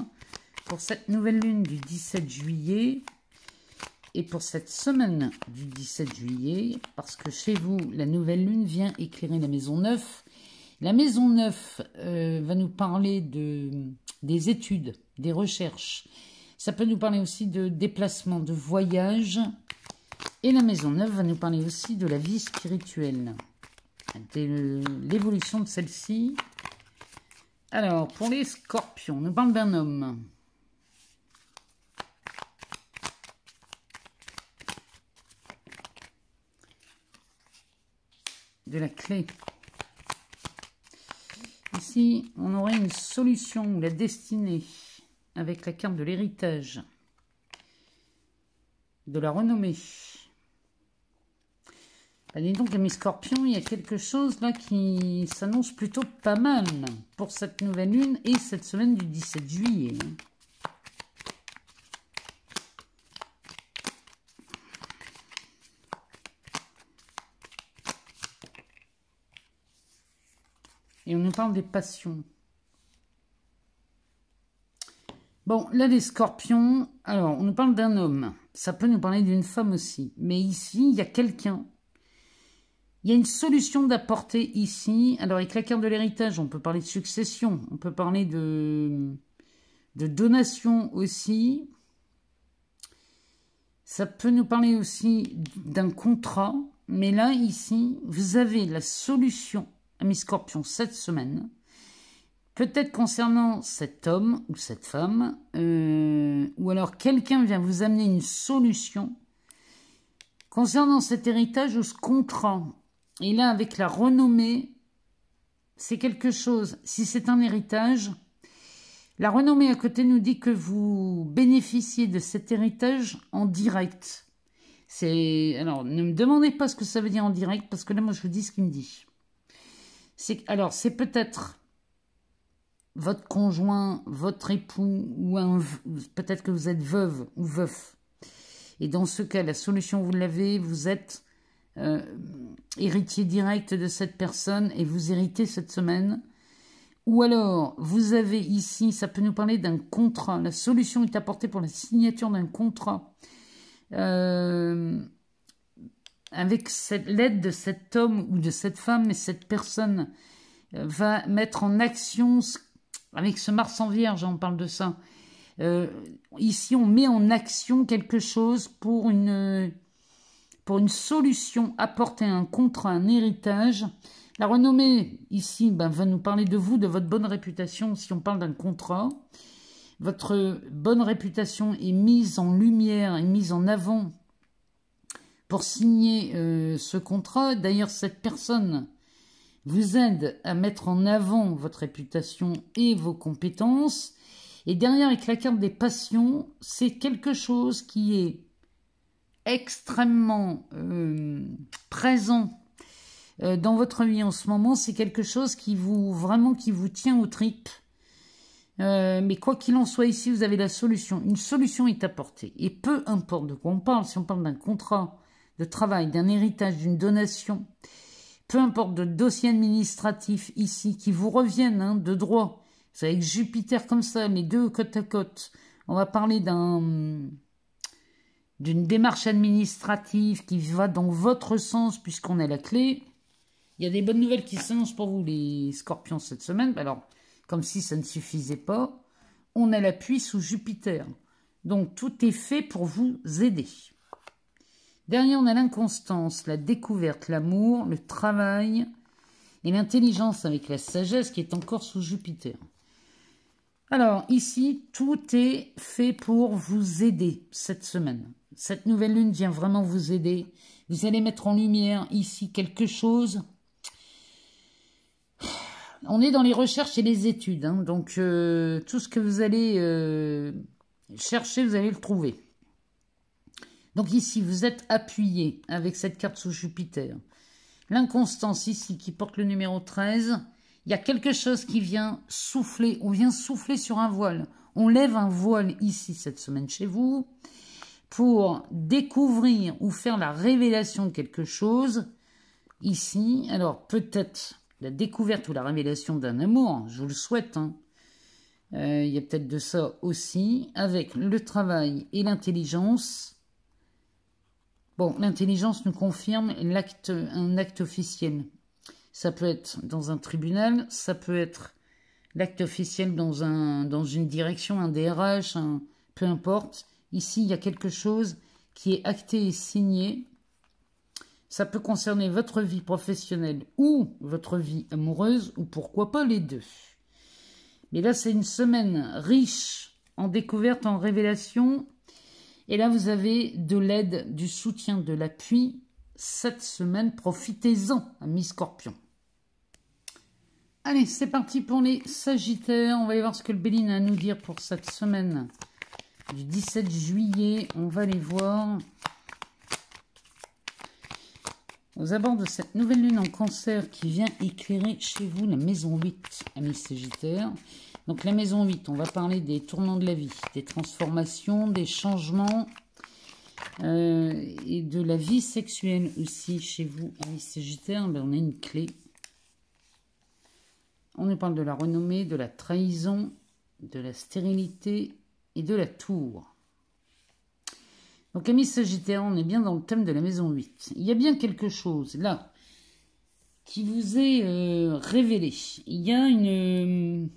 pour cette nouvelle lune du 17 juillet. Et pour cette semaine du 17 juillet, parce que chez vous, la nouvelle lune vient éclairer la maison 9. La maison 9 va nous parler des études, des recherches. Ça peut nous parler aussi de déplacement, de voyage. Et la maison 9 va nous parler aussi de la vie spirituelle, de l'évolution de celle-ci. Alors, pour les scorpions, on nous parle d'un homme. De la clé. Ici, on aurait une solution ou la destinée avec la carte de l'héritage. de la renommée. Ben, dis donc, mes scorpions, il y a quelque chose là qui s'annonce plutôt pas mal pour cette nouvelle lune et cette semaine du 17 juillet. Et on nous parle des passions. Bon, là, les scorpions, alors, on nous parle d'un homme. Ça peut nous parler d'une femme aussi. Mais ici, il y a quelqu'un. Il y a une solution d'apporter ici. Alors, avec la carte de l'héritage, on peut parler de succession. On peut parler de donation aussi. Ça peut nous parler aussi d'un contrat. Mais là, ici, vous avez la solution à mes scorpions cette semaine. Peut-être concernant cet homme ou cette femme, ou alors quelqu'un vient vous amener une solution concernant cet héritage ou ce contrat. Et là, avec la renommée, c'est quelque chose. Si c'est un héritage, la renommée à côté nous dit que vous bénéficiez de cet héritage en direct. Alors, ne me demandez pas ce que ça veut dire en direct, parce que là, moi, je vous dis ce qu'il me dit. Alors, c'est peut-être votre conjoint, votre époux, ou peut-être que vous êtes veuve ou veuf. Et dans ce cas, la solution, vous l'avez, vous êtes héritier direct de cette personne et vous héritez cette semaine. Ou alors, vous avez ici, ça peut nous parler d'un contrat. La solution est apportée pour la signature d'un contrat. Avec l'aide de cet homme ou de cette femme, mais cette personne va mettre en action, avec ce Mars en Vierge, on parle de ça. Ici, on met en action quelque chose pour une solution, apporter un contrat, un héritage. La renommée, ici, va nous parler de vous, de votre bonne réputation, si on parle d'un contrat. Votre bonne réputation est mise en lumière, est mise en avant pour signer ce contrat. D'ailleurs, cette personne vous aide à mettre en avant votre réputation et vos compétences. Et derrière, avec la carte des passions, c'est quelque chose qui est extrêmement présent dans votre vie en ce moment. C'est quelque chose qui vous tient aux tripes. Mais quoi qu'il en soit, ici, vous avez la solution. Une solution est apportée. Et peu importe de quoi on parle, si on parle d'un contrat de travail, d'un héritage, d'une donation, peu importe de dossier administratif ici, qui vous reviennent de droit. C'est avec Jupiter comme ça, les deux côte à côte. On va parler d'une démarche administrative qui va dans votre sens puisqu'on a la clé. Il y a des bonnes nouvelles qui s'annoncent pour vous, les scorpions, cette semaine. Alors, comme si ça ne suffisait pas, on a l'appui sous Jupiter. Donc, tout est fait pour vous aider. Derrière, on a l'inconstance, la découverte, l'amour, le travail et l'intelligence avec la sagesse qui est encore sous Jupiter. Alors, ici, tout est fait pour vous aider cette semaine. Cette nouvelle lune vient vraiment vous aider. Vous allez mettre en lumière ici quelque chose. On est dans les recherches et les études. Donc, tout ce que vous allez chercher, vous allez le trouver. Donc ici, vous êtes appuyé avec cette carte sous Jupiter. L'inconstance ici, qui porte le numéro 13, il y a quelque chose qui vient souffler. On vient souffler sur un voile. On lève un voile ici, cette semaine chez vous, pour découvrir ou faire la révélation de quelque chose. Ici, alors peut-être la découverte ou la révélation d'un amour, je vous le souhaite. Il y a peut-être de ça aussi, avec le travail et l'intelligence. Bon, l'intelligence nous confirme un acte officiel. Ça peut être dans un tribunal, ça peut être l'acte officiel dans une direction, un DRH, peu importe. Ici, il y a quelque chose qui est acté et signé. Ça peut concerner votre vie professionnelle ou votre vie amoureuse, ou pourquoi pas les deux. Mais là, c'est une semaine riche en découvertes, en révélations. Et là, vous avez de l'aide, du soutien, de l'appui. Cette semaine, profitez-en, amis Scorpions. Allez, c'est parti pour les Sagittaires. On va aller voir ce que le Béline a à nous dire pour cette semaine du 17 juillet. On va les voir aux abords de cette nouvelle lune en cancer qui vient éclairer chez vous la maison 8, amis Sagittaires. Donc la maison 8, on va parler des tournants de la vie, des transformations, des changements et de la vie sexuelle aussi chez vous, amis Sagittaires. Ben, on a une clé. On nous parle de la renommée, de la trahison, de la stérilité et de la tour. Donc, amis Sagittaires, on est bien dans le thème de la maison 8. Il y a bien quelque chose, là, qui vous est révélé. Il y a une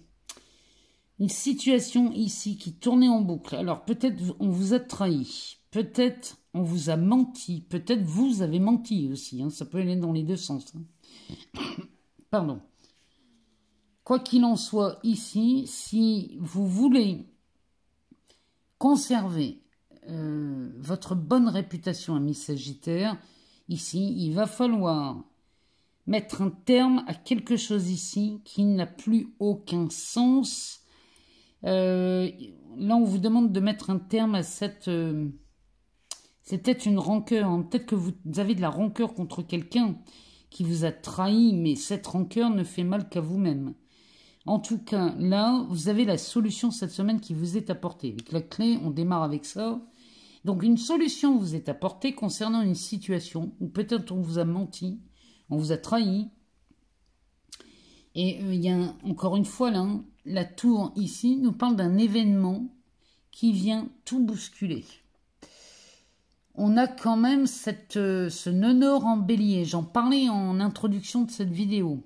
situation ici qui tournait en boucle. Alors, peut-être on vous a trahi. Peut-être on vous a menti. Peut-être vous avez menti aussi. Hein. Ça peut aller dans les deux sens. Hein. Pardon. Quoi qu'il en soit, ici, si vous voulez conserver votre bonne réputation, amis Sagittaires, ici, il va falloir mettre un terme à quelque chose ici qui n'a plus aucun sens. Là, on vous demande de mettre un terme à cette... c'est peut-être une rancœur. Hein. Peut-être que vous avez de la rancœur contre quelqu'un qui vous a trahi, mais cette rancœur ne fait mal qu'à vous-même. En tout cas, là, vous avez la solution cette semaine qui vous est apportée. Avec la clé, on démarre avec ça. Donc, une solution vous est apportée concernant une situation où peut-être on vous a menti, on vous a trahi. Et il y a, encore une fois, là, la tour ici nous parle d'un événement qui vient tout bousculer. On a quand même ce nœud nord en bélier. J'en parlais en introduction de cette vidéo.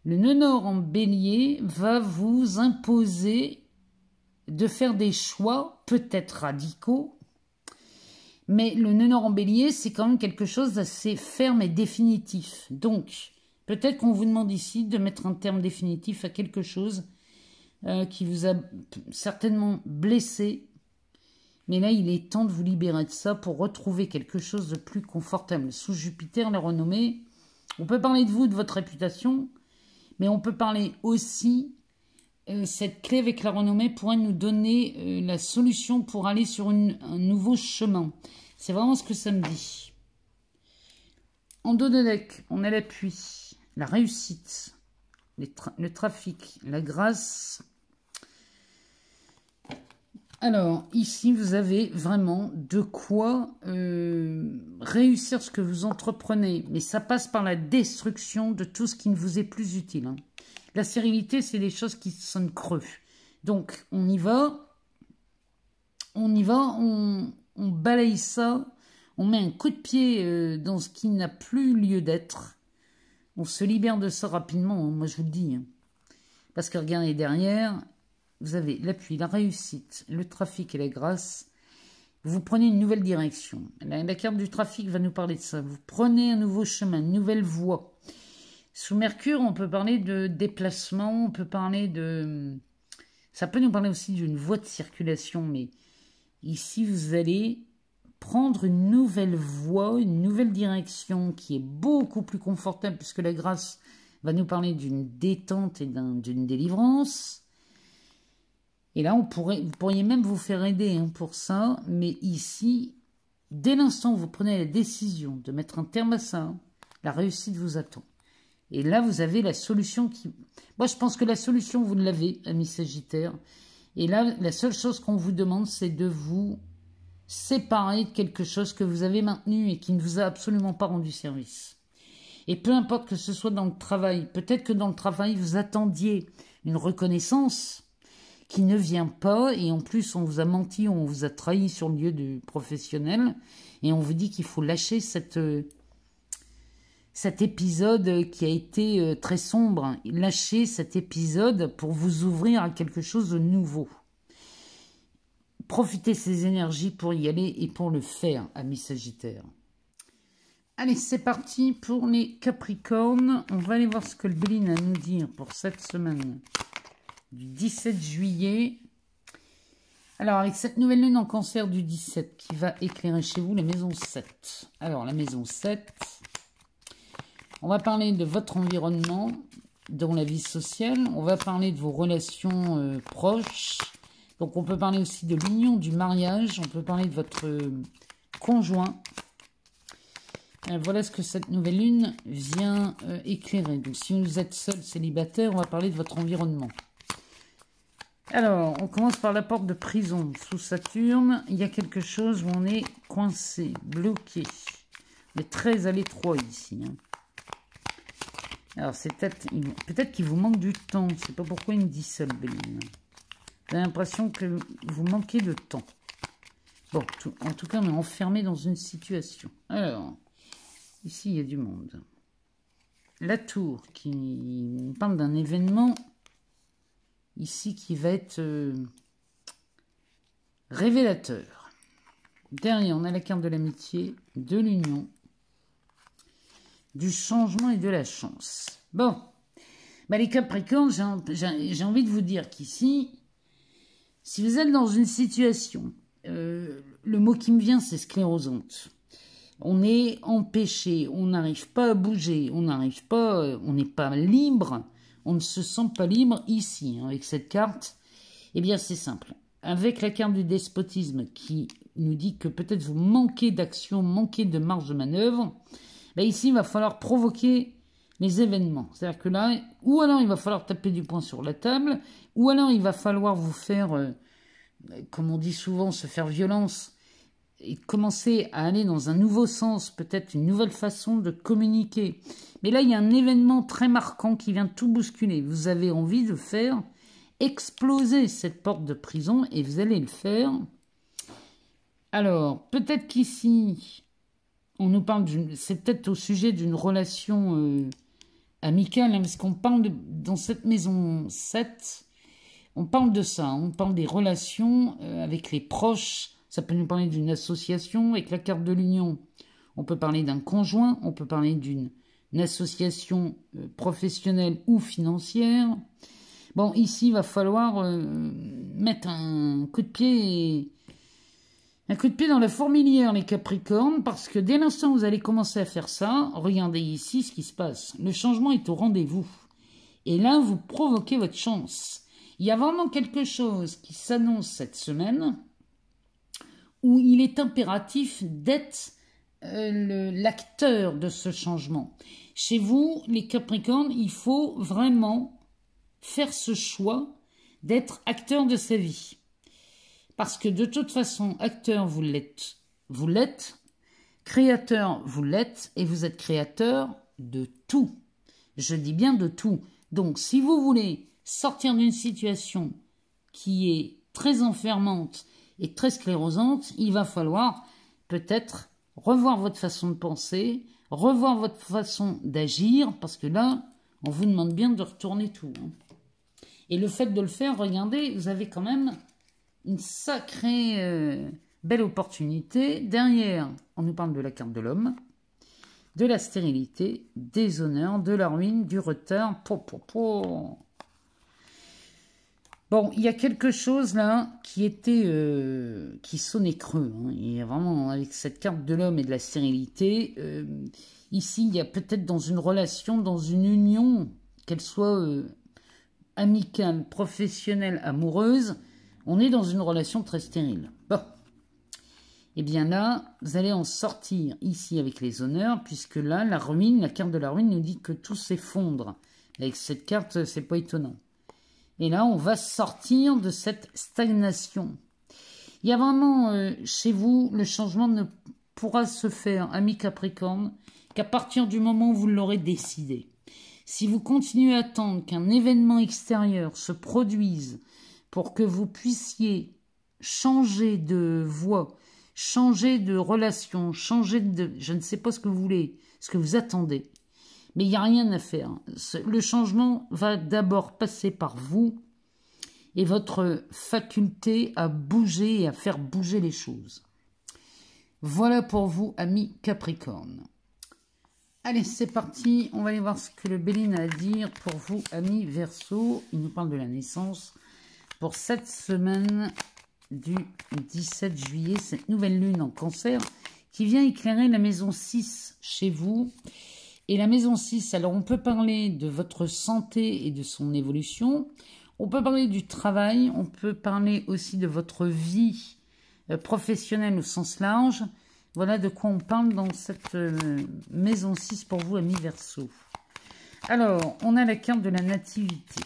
Le nœud nord en bélier va vous imposer de faire des choix peut-être radicaux, mais le nœud nord en bélier, c'est quand même quelque chose d'assez ferme et définitif. Donc, peut-être qu'on vous demande ici de mettre un terme définitif à quelque chose qui vous a certainement blessé, mais là, il est temps de vous libérer de ça pour retrouver quelque chose de plus confortable. Sous Jupiter, la renommée, on peut parler de vous, de votre réputation, mais on peut parler aussi, cette clé avec la renommée pourrait nous donner la solution pour aller sur un nouveau chemin. C'est vraiment ce que ça me dit. En dos de deck, on a l'appui, la réussite, le trafic, la grâce. Alors, ici, vous avez vraiment de quoi réussir ce que vous entreprenez. Mais ça passe par la destruction de tout ce qui ne vous est plus utile. Hein. La stérilité, c'est des choses qui sonnent creux. Donc, on y va. On balaye ça. On met un coup de pied dans ce qui n'a plus lieu d'être. On se libère de ça rapidement, hein, moi je vous le dis. Hein. Parce que regardez derrière... Vous avez l'appui, la réussite, le trafic et la grâce. Vous prenez une nouvelle direction. La carte du trafic va nous parler de ça. Vous prenez un nouveau chemin, une nouvelle voie. Sous Mercure, on peut parler de déplacement, on peut parler de... Ça peut nous parler aussi d'une voie de circulation, mais ici, vous allez prendre une nouvelle voie, une nouvelle direction qui est beaucoup plus confortable puisque la grâce va nous parler d'une détente et d'une délivrance. Et là, vous pourriez même vous faire aider hein, pour ça. Mais ici, dès l'instant où vous prenez la décision de mettre un terme à ça, la réussite vous attend. Et là, vous avez la solution qui... Moi, je pense que la solution, vous l'avez, amis Sagittaires. Et là, la seule chose qu'on vous demande, c'est de vous séparer de quelque chose que vous avez maintenu et qui ne vous a absolument pas rendu service. Et peu importe que ce soit dans le travail, peut-être que dans le travail, vous attendiez une reconnaissance... qui ne vient pas, et en plus on vous a menti, on vous a trahi sur le lieu du professionnel, et on vous dit qu'il faut lâcher cet épisode qui a été très sombre, lâcher cet épisode pour vous ouvrir à quelque chose de nouveau. Profitez ces énergies pour y aller et pour le faire, amis Sagittaires. Allez, c'est parti pour les Capricornes. On va aller voir ce que le Béline a à nous dire pour cette semaine du 17 juillet. Alors, avec cette nouvelle lune en cancer du 17 qui va éclairer chez vous la maison 7. Alors, la maison 7, on va parler de votre environnement, dans la vie sociale. On va parler de vos relations proches, Donc on peut parler aussi de l'union, du mariage, on peut parler de votre conjoint. Voilà ce que cette nouvelle lune vient éclairer. Donc si vous êtes seul, célibataire, on va parler de votre environnement. Alors, on commence par la porte de prison. Sous Saturne, il y a quelque chose où on est coincé, bloqué. On est très à l'étroit ici. Hein. Alors, c'est peut-être qu'il vous manque du temps. Je ne sais pas pourquoi il me dit ça, le Béline. J'ai l'impression que vous manquez de temps. Bon, en tout cas, on est enfermé dans une situation. Alors, ici, il y a du monde. La tour qui parle d'un événement ici qui va être révélateur. Derrière, on a la carte de l'amitié, de l'union, du changement et de la chance. Bon, bah les Capricornes, j'ai envie de vous dire qu'ici, si vous êtes dans une situation, le mot qui me vient, c'est sclérosante. On est empêché, on n'arrive pas à bouger, on n'est pas libre. On ne se sent pas libre ici, hein, avec cette carte. Eh bien, c'est simple. Avec la carte du despotisme qui nous dit que peut-être vous manquez d'action, manquez de marge de manœuvre, ben ici, il va falloir provoquer les événements. C'est-à-dire que là, ou alors il va falloir taper du poing sur la table, ou alors il va falloir vous faire, comme on dit souvent, se faire violence et commencer à aller dans un nouveau sens, peut-être une nouvelle façon de communiquer. Mais là, il y a un événement très marquant qui vient tout bousculer. Vous avez envie de faire exploser cette porte de prison et vous allez le faire. Alors, peut-être qu'ici, on nous parle, c'est peut-être au sujet d'une relation amicale, hein, parce qu'on parle dans cette maison 7, on parle de ça, on parle des relations avec les proches. Ça peut nous parler d'une association avec la carte de l'union. On peut parler d'un conjoint, on peut parler d'une association professionnelle ou financière. Bon, ici, il va falloir mettre un coup de pied dans la fourmilière, les Capricornes, parce que dès l'instant où vous allez commencer à faire ça, regardez ici ce qui se passe. Le changement est au rendez-vous. Et là, vous provoquez votre chance. Il y a vraiment quelque chose qui s'annonce cette semaine où il est impératif d'être l'acteur de ce changement. Chez vous, les Capricornes, il faut vraiment faire ce choix d'être acteur de sa vie. Parce que de toute façon, acteur, vous l'êtes, créateur, vous l'êtes, et vous êtes créateur de tout. Je dis bien de tout. Donc, si vous voulez sortir d'une situation qui est très enfermante et très sclérosante, il va falloir peut-être revoir votre façon de penser, revoir votre façon d'agir, parce que là, on vous demande bien de retourner tout. Hein. Et le fait de le faire, regardez, vous avez quand même une sacrée belle opportunité. Derrière, on nous parle de la carte de l'homme, de la stérilité, des honneurs, de la ruine, du retard. Bon, il y a quelque chose là qui sonnait creux. Hein. Il y a vraiment, avec cette carte de l'homme et de la stérilité, ici, il y a peut-être dans une relation, dans une union, qu'elle soit amicale, professionnelle, amoureuse, on est dans une relation très stérile. Bon. Et bien là, vous allez en sortir ici avec les honneurs, puisque là, la ruine, la carte de la ruine nous dit que tout s'effondre. Avec cette carte, c'est pas étonnant. Et là, on va sortir de cette stagnation. Il y a vraiment, chez vous, le changement ne pourra se faire, amis Capricorne, qu'à partir du moment où vous l'aurez décidé. Si vous continuez à attendre qu'un événement extérieur se produise pour que vous puissiez changer de voie, changer de relation, changer de... Je ne sais pas ce que vous voulez, ce que vous attendez. Mais il n'y a rien à faire. Le changement va d'abord passer par vous et votre faculté à bouger et à faire bouger les choses. Voilà pour vous, amis Capricorne. Allez, c'est parti. On va aller voir ce que le Béline a à dire pour vous, amis Verseau. Il nous parle de la naissance pour cette semaine du 17 juillet, cette nouvelle lune en Cancer qui vient éclairer la maison 6 chez vous. Et la maison 6, alors on peut parler de votre santé et de son évolution. On peut parler du travail, on peut parler aussi de votre vie professionnelle au sens large. Voilà de quoi on parle dans cette maison 6 pour vous, amis Verseau. Alors, on a la carte de la nativité.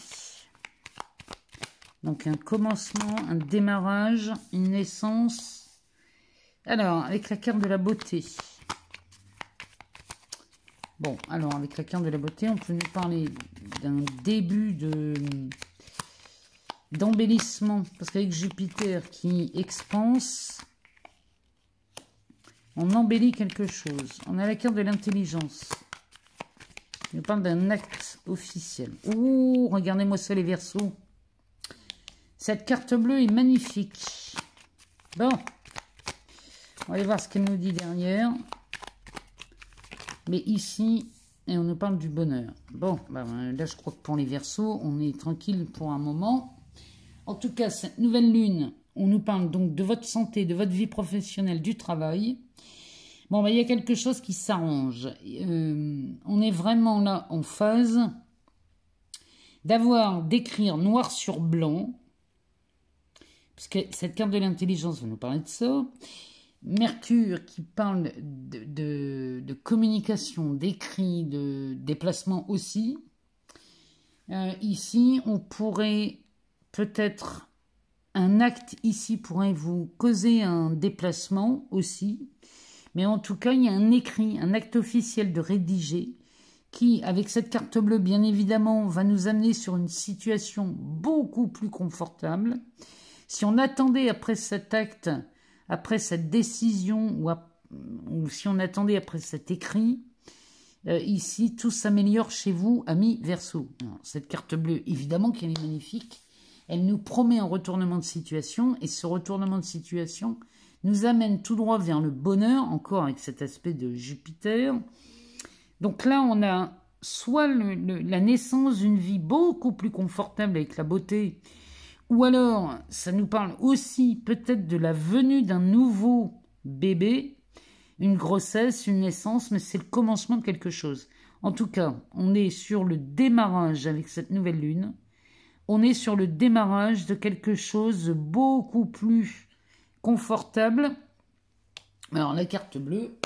Donc, un commencement, un démarrage, une naissance. Alors, avec la carte de la beauté. Bon, alors, avec la carte de la beauté, on peut nous parler d'un début d'embellissement. Parce qu'avec Jupiter qui expanse, on embellit quelque chose. On a la carte de l'intelligence. On parle d'un acte officiel. Ouh, regardez-moi ça, les Verseaux. Cette carte bleue est magnifique. Bon, on va aller voir ce qu'elle nous dit derrière. Mais ici, et on nous parle du bonheur. Bon, ben, là, je crois que pour les Verseaux, on est tranquille pour un moment. En tout cas, cette nouvelle lune, on nous parle donc de votre santé, de votre vie professionnelle, du travail. Bon, ben, il y a quelque chose qui s'arrange. On est vraiment là en phase d'écrire noir sur blanc, puisque cette carte de l'intelligence va nous parler de ça. Mercure qui parle de communication, d'écrit, de déplacement aussi. Ici, on pourrait peut-être, un acte ici pourrait vous causer un déplacement aussi. Mais en tout cas, il y a un écrit, un acte officiel de rédiger qui, avec cette carte bleue, bien évidemment, va nous amener sur une situation beaucoup plus confortable. Si on attendait après cet acte, après cette décision, ou si on attendait après cet écrit, ici, tout s'améliore chez vous, amis Verseau. Alors, cette carte bleue, évidemment qu'elle est magnifique. Elle nous promet un retournement de situation, et ce retournement de situation nous amène tout droit vers le bonheur, encore avec cet aspect de Jupiter. Donc là, on a soit la naissance d'une vie beaucoup plus confortable avec la beauté, ou alors, ça nous parle aussi peut-être de la venue d'un nouveau bébé, une grossesse, une naissance, mais c'est le commencement de quelque chose. En tout cas, on est sur le démarrage avec cette nouvelle lune. On est sur le démarrage de quelque chose de beaucoup plus confortable. Alors, la carte bleue,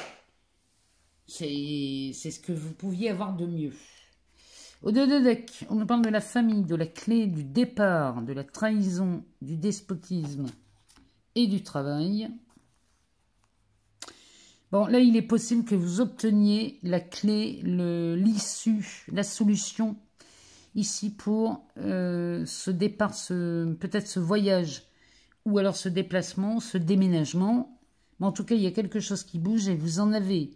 c'est ce que vous pouviez avoir de mieux. Au dos de deck, on nous parle de la famille, de la clé, du départ, de la trahison, du despotisme et du travail. Bon, là, il est possible que vous obteniez la clé, l'issue, la solution, ici pour ce départ, peut-être ce voyage, ou alors ce déplacement, ce déménagement. Mais en tout cas, il y a quelque chose qui bouge et vous en avez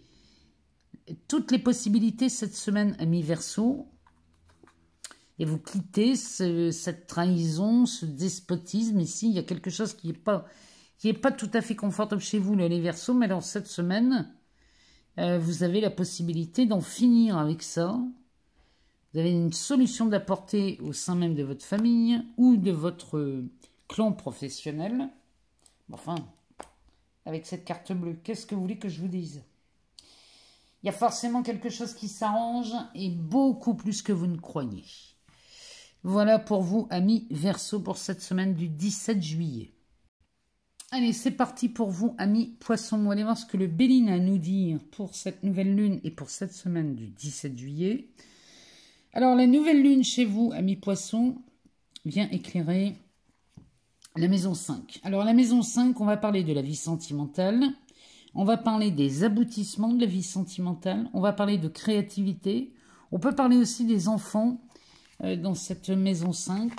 toutes les possibilités cette semaine, amis Verseau. Et vous quittez cette trahison, ce despotisme. Ici, il y a quelque chose qui n'est pas tout à fait confortable chez vous, les Verseaux. Mais alors, cette semaine, vous avez la possibilité d'en finir avec ça. Vous avez une solution d'apporter au sein même de votre famille ou de votre clan professionnel. Enfin, avec cette carte bleue, qu'est-ce que vous voulez que je vous dise? Il y a forcément quelque chose qui s'arrange et beaucoup plus que vous ne croyez. Voilà pour vous, amis Verseau, pour cette semaine du 17 juillet. Allez, c'est parti pour vous, amis Poissons. On va aller voir ce que le Béline a à nous dire pour cette nouvelle lune et pour cette semaine du 17 juillet. Alors, la nouvelle lune chez vous, amis Poissons, vient éclairer la maison 5. Alors, la maison 5, on va parler de la vie sentimentale. On va parler des aboutissements de la vie sentimentale. On va parler de créativité. On peut parler aussi des enfants dans cette maison 5.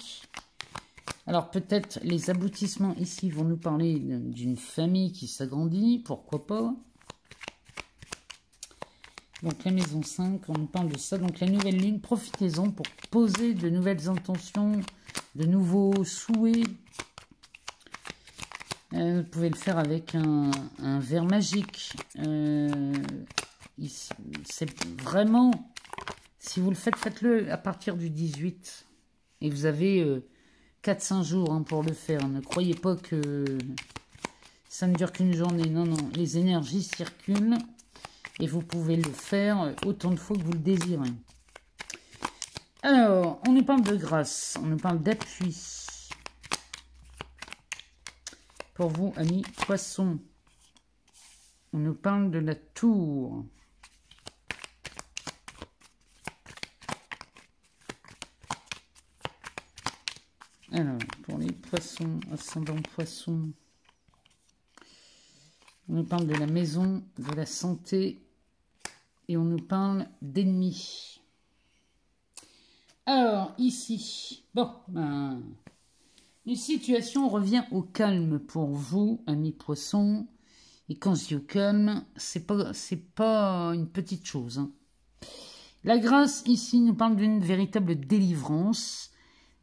Alors peut-être les aboutissements ici vont nous parler d'une famille qui s'agrandit, pourquoi pas. Donc la maison 5, on nous parle de ça. Donc la nouvelle lune, profitez-en pour poser de nouvelles intentions, de nouveaux souhaits. Vous pouvez le faire avec un verre magique. C'est vraiment, si vous le faites, faites-le à partir du 18. Et vous avez 4-5 jours pour le faire. Ne croyez pas que ça ne dure qu'une journée. Non, non, les énergies circulent. Et vous pouvez le faire autant de fois que vous le désirez. Alors, on nous parle de grâce, on nous parle d'appui. Pour vous, amis poissons, on nous parle de la tour. Alors, pour les poissons, ascendant poissons, on nous parle de la maison, de la santé, et on nous parle d'ennemis. Alors, ici, bon, ben, une situation revient au calme pour vous, amis poissons. Et quand je dis au calme, c'est pas une petite chose. Hein. La grâce, ici, nous parle d'une véritable délivrance.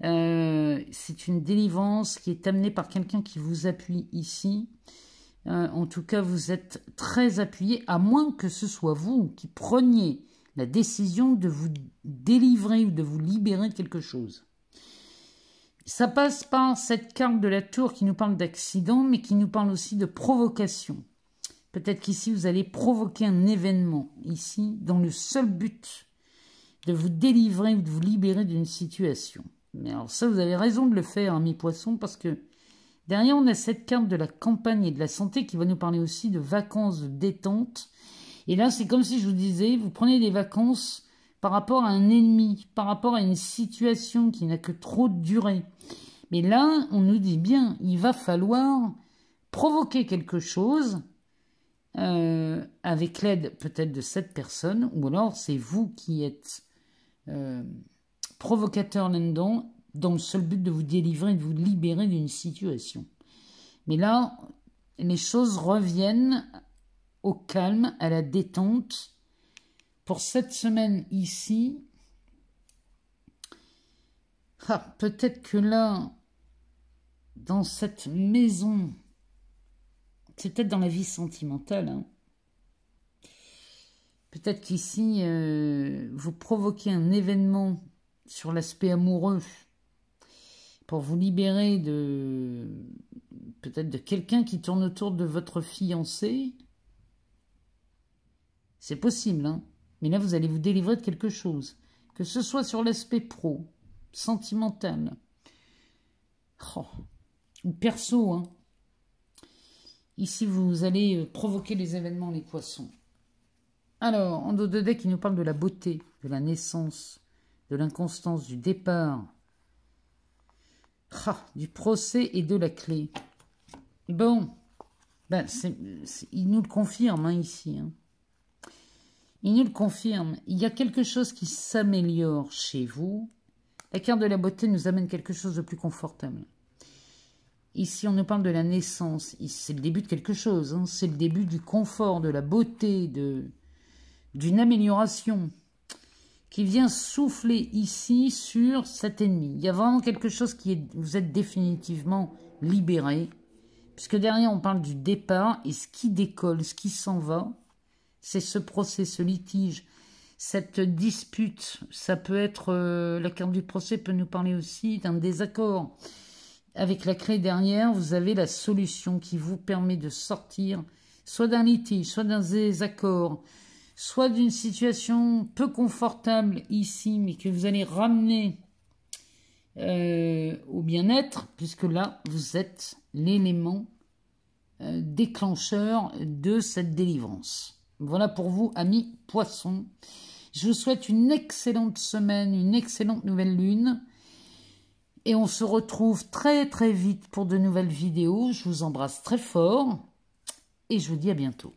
C'est une délivrance qui est amenée par quelqu'un qui vous appuie ici. En tout cas, vous êtes très appuyé, à moins que ce soit vous qui preniez la décision de vous délivrer ou de vous libérer de quelque chose. Ça passe par cette carte de la tour qui nous parle d'accident, mais qui nous parle aussi de provocation. Peut-être qu'ici, vous allez provoquer un événement, ici, dans le seul but de vous délivrer ou de vous libérer d'une situation. Mais alors ça, vous avez raison de le faire, amis poissons, parce que derrière, on a cette carte de la campagne et de la santé qui va nous parler aussi de vacances, de détente. Et là, c'est comme si je vous disais, vous prenez des vacances par rapport à un ennemi, par rapport à une situation qui n'a que trop de durée. Mais là, on nous dit bien, il va falloir provoquer quelque chose avec l'aide peut-être de cette personne, ou alors c'est vous qui êtes provocateur là-dedans, dans le seul but de vous délivrer, de vous libérer d'une situation. Mais là, les choses reviennent au calme, à la détente. Pour cette semaine ici, peut-être que là, dans cette maison, c'est peut-être dans la vie sentimentale, hein. Peut-être qu'ici, vous provoquez un événement sur l'aspect amoureux pour vous libérer de peut-être de quelqu'un qui tourne autour de votre fiancé. C'est possible, hein. Mais là, vous allez vous délivrer de quelque chose. Que ce soit sur l'aspect pro, sentimental, ou perso, hein. Ici, vous allez provoquer les événements, les poissons. Alors, en dos de deck, il nous parle de la beauté, de la naissance, de l'inconstance, du départ, du procès et de la clé. Bon, ben, il nous le confirme, hein, ici, hein. Il nous le confirme. Il y a quelque chose qui s'améliore chez vous. La carte de la beauté nous amène quelque chose de plus confortable. Ici, on nous parle de la naissance. C'est le début de quelque chose, hein. C'est le début du confort, de la beauté, d'une amélioration qui vient souffler ici sur cet ennemi. Il y a vraiment quelque chose qui est... Vous êtes définitivement libéré. Puisque derrière, on parle du départ. Et ce qui décolle, ce qui s'en va, c'est ce procès, ce litige, cette dispute. Ça peut être... la carte du procès peut nous parler aussi d'un désaccord. Avec la clé derrière, vous avez la solution qui vous permet de sortir soit d'un litige, soit d'un désaccord, soit d'une situation peu confortable ici, mais que vous allez ramener au bien-être, puisque là, vous êtes l'élément déclencheur de cette délivrance. Voilà pour vous, amis poissons. Je vous souhaite une excellente semaine, une excellente nouvelle lune. Et on se retrouve très très vite pour de nouvelles vidéos. Je vous embrasse très fort et je vous dis à bientôt.